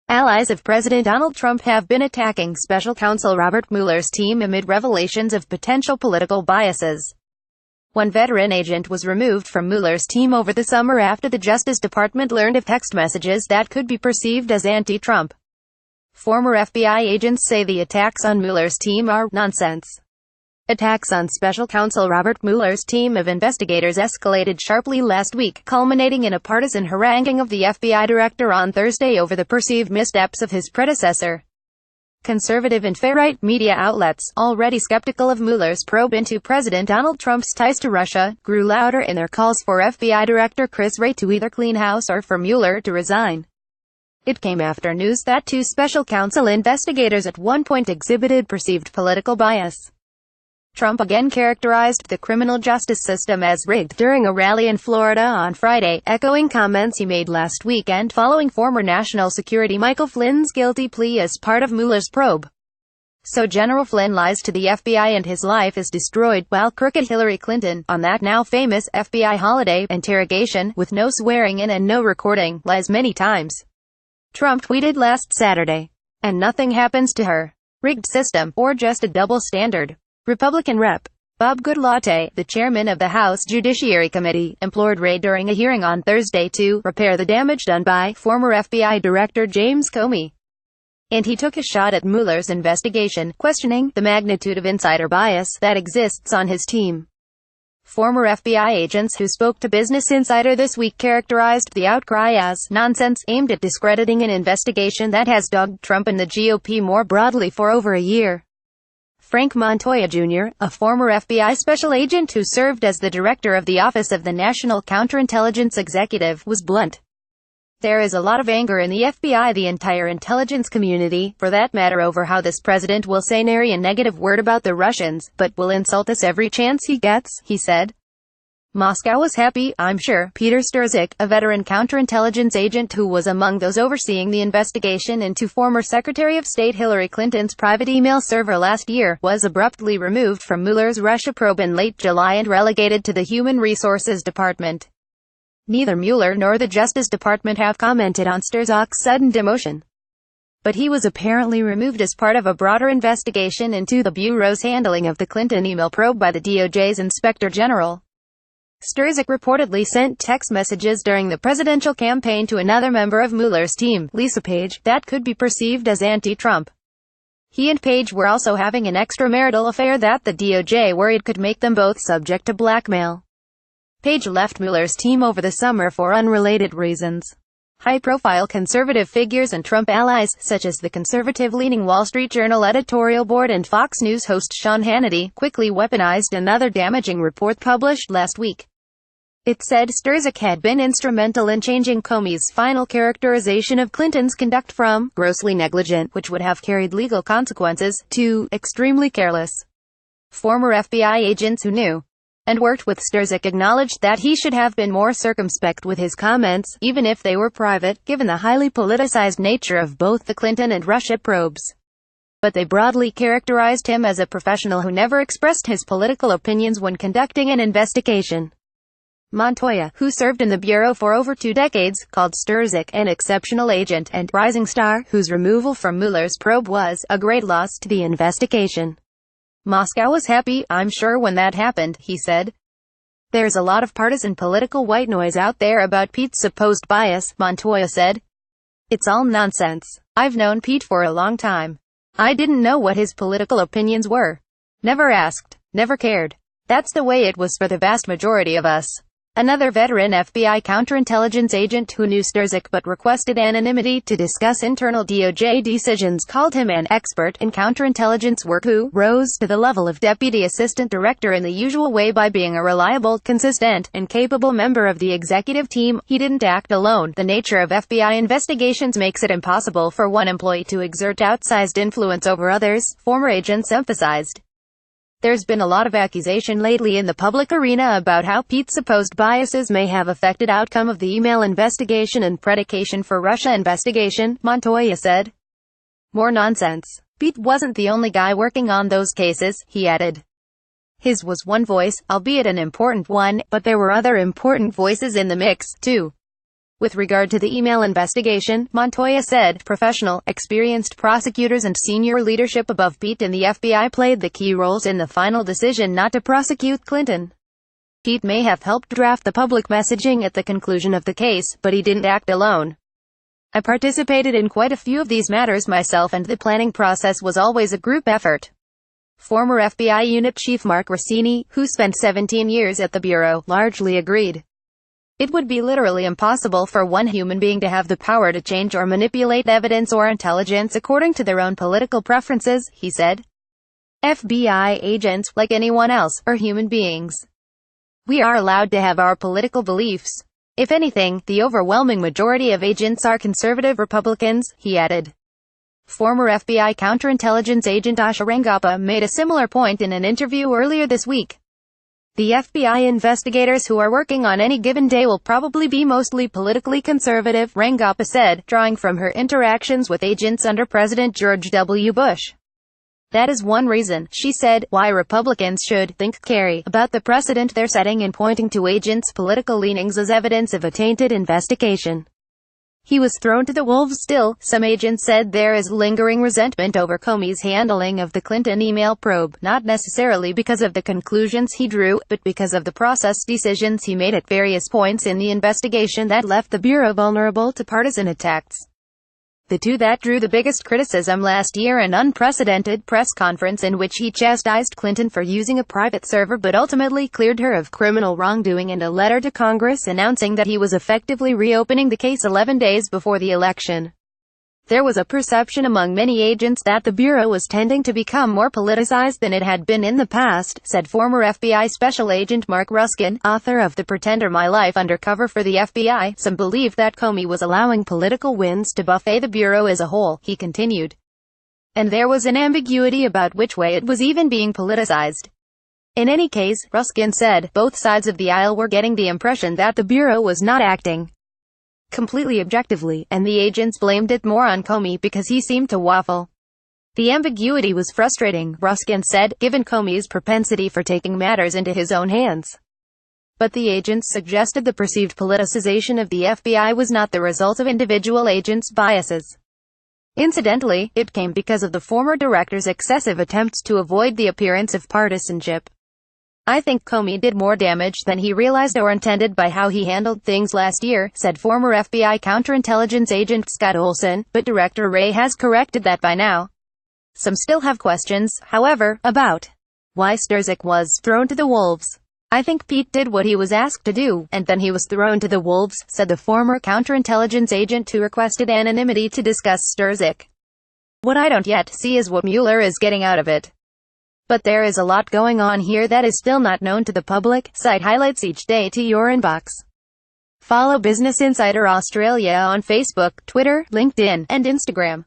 Allies of President Donald Trump have been attacking special counsel Robert Mueller's team amid revelations of potential political biases. One veteran agent was removed from Mueller's team over the summer after the Justice Department learned of text messages that could be perceived as anti-Trump. Former FBI agents say the attacks on Mueller's team are nonsense. Attacks on special counsel Robert Mueller's team of investigators escalated sharply last week, culminating in a partisan haranguing of the FBI director on Thursday over the perceived missteps of his predecessor. Conservative and far-right media outlets, already skeptical of Mueller's probe into President Donald Trump's ties to Russia, grew louder in their calls for FBI Director Chris Wray to either clean house or for Mueller to resign. It came after news that two special counsel investigators at one point exhibited perceived political bias. Trump again characterized the criminal justice system as rigged during a rally in Florida on Friday, echoing comments he made last weekend following former National Security Michael Flynn's guilty plea as part of Mueller's probe. So General Flynn lies to the FBI and his life is destroyed, while crooked Hillary Clinton, on that now famous FBI holiday interrogation, with no swearing in and no recording, lies many times. Trump tweeted last Saturday. And nothing happens to her. Rigged system, or just a double standard. Republican Rep. Bob Goodlatte, the chairman of the House Judiciary Committee, implored Wray during a hearing on Thursday to repair the damage done by former FBI Director James Comey. And he took a shot at Mueller's investigation, questioning the magnitude of insider bias that exists on his team. Former FBI agents who spoke to Business Insider this week characterized the outcry as nonsense, aimed at discrediting an investigation that has dogged Trump and the GOP more broadly for over a year. Frank Montoya Jr., a former FBI special agent who served as the director of the Office of the National Counterintelligence Executive, was blunt. There is a lot of anger in the FBI, the entire intelligence community, for that matter, over how this president will say nary a negative word about the Russians, but will insult us every chance he gets, he said. Moscow was happy, I'm sure. Peter Strzok, a veteran counterintelligence agent who was among those overseeing the investigation into former Secretary of State Hillary Clinton's private email server last year, was abruptly removed from Mueller's Russia probe in late July and relegated to the Human Resources Department. Neither Mueller nor the Justice Department have commented on Strzok's sudden demotion. But he was apparently removed as part of a broader investigation into the Bureau's handling of the Clinton email probe by the DOJ's Inspector General. Strzok reportedly sent text messages during the presidential campaign to another member of Mueller's team, Lisa Page, that could be perceived as anti-Trump. He and Page were also having an extramarital affair that the DOJ worried could make them both subject to blackmail. Page left Mueller's team over the summer for unrelated reasons. High-profile conservative figures and Trump allies, such as the conservative-leaning Wall Street Journal editorial board and Fox News host Sean Hannity, quickly weaponized another damaging report published last week. It said Strzok had been instrumental in changing Comey's final characterization of Clinton's conduct from grossly negligent, which would have carried legal consequences, to extremely careless. Former FBI agents who knew and worked with Strzok acknowledged that he should have been more circumspect with his comments, even if they were private, given the highly politicized nature of both the Clinton and Russia probes. But they broadly characterized him as a professional who never expressed his political opinions when conducting an investigation. Montoya, who served in the Bureau for over 2 decades, called Strzok an exceptional agent and rising star, whose removal from Mueller's probe was a great loss to the investigation. Moscow was happy, I'm sure, when that happened, he said. There's a lot of partisan political white noise out there about Pete's supposed bias, Montoya said. It's all nonsense. I've known Pete for a long time. I didn't know what his political opinions were. Never asked. Never cared. That's the way it was for the vast majority of us. Another veteran FBI counterintelligence agent who knew Strzok but requested anonymity to discuss internal DOJ decisions called him an expert in counterintelligence work who rose to the level of deputy assistant director in the usual way by being a reliable, consistent, and capable member of the executive team. He didn't act alone. The nature of FBI investigations makes it impossible for one employee to exert outsized influence over others, former agents emphasized. There's been a lot of accusation lately in the public arena about how Pete's supposed biases may have affected outcome of the email investigation and predication for Russia investigation, Montoya said. More nonsense. Pete wasn't the only guy working on those cases, he added. His was one voice, albeit an important one, but there were other important voices in the mix, too. With regard to the email investigation, Montoya said, professional, experienced prosecutors and senior leadership above Pete in the FBI played the key roles in the final decision not to prosecute Clinton. Pete may have helped draft the public messaging at the conclusion of the case, but he didn't act alone. I participated in quite a few of these matters myself, and the planning process was always a group effort. Former FBI Unit Chief Mark Rossini, who spent 17 years at the Bureau, largely agreed. It would be literally impossible for one human being to have the power to change or manipulate evidence or intelligence according to their own political preferences, he said. FBI agents, like anyone else, are human beings. We are allowed to have our political beliefs. If anything, the overwhelming majority of agents are conservative Republicans, he added. Former FBI counterintelligence agent Asha Rangappa made a similar point in an interview earlier this week. The FBI investigators who are working on any given day will probably be mostly politically conservative, Rangappa said, drawing from her interactions with agents under President George W. Bush. That is one reason, she said, why Republicans should think carefully about the precedent they're setting in pointing to agents' political leanings as evidence of a tainted investigation. He was thrown to the wolves. Still, some agents said there is lingering resentment over Comey's handling of the Clinton email probe, not necessarily because of the conclusions he drew, but because of the process decisions he made at various points in the investigation that left the Bureau vulnerable to partisan attacks. The two that drew the biggest criticism last year, an unprecedented press conference in which he chastised Clinton for using a private server but ultimately cleared her of criminal wrongdoing, and a letter to Congress announcing that he was effectively reopening the case 11 days before the election. There was a perception among many agents that the Bureau was tending to become more politicized than it had been in the past, said former FBI Special Agent Mark Ruskin, author of The Pretender: My Life Undercover for the FBI. Some believed that Comey was allowing political wins to buffet the Bureau as a whole, he continued. And there was an ambiguity about which way it was even being politicized. In any case, Ruskin said, both sides of the aisle were getting the impression that the Bureau was not acting completely objectively, and the agents blamed it more on Comey because he seemed to waffle. The ambiguity was frustrating, Ruskin said, given Comey's propensity for taking matters into his own hands. But the agents suggested the perceived politicization of the FBI was not the result of individual agents' biases. Incidentally, it came because of the former director's excessive attempts to avoid the appearance of partisanship. I think Comey did more damage than he realized or intended by how he handled things last year, said former FBI counterintelligence agent Scott Olson, but Director Wray has corrected that by now. Some still have questions, however, about why Sturzik was thrown to the wolves. I think Pete did what he was asked to do, and then he was thrown to the wolves, said the former counterintelligence agent who requested anonymity to discuss Sturzik. What I don't yet see is what Mueller is getting out of it. But there is a lot going on here that is still not known to the public. Cite highlights each day to your inbox. Follow Business Insider Australia on Facebook, Twitter, LinkedIn, and Instagram.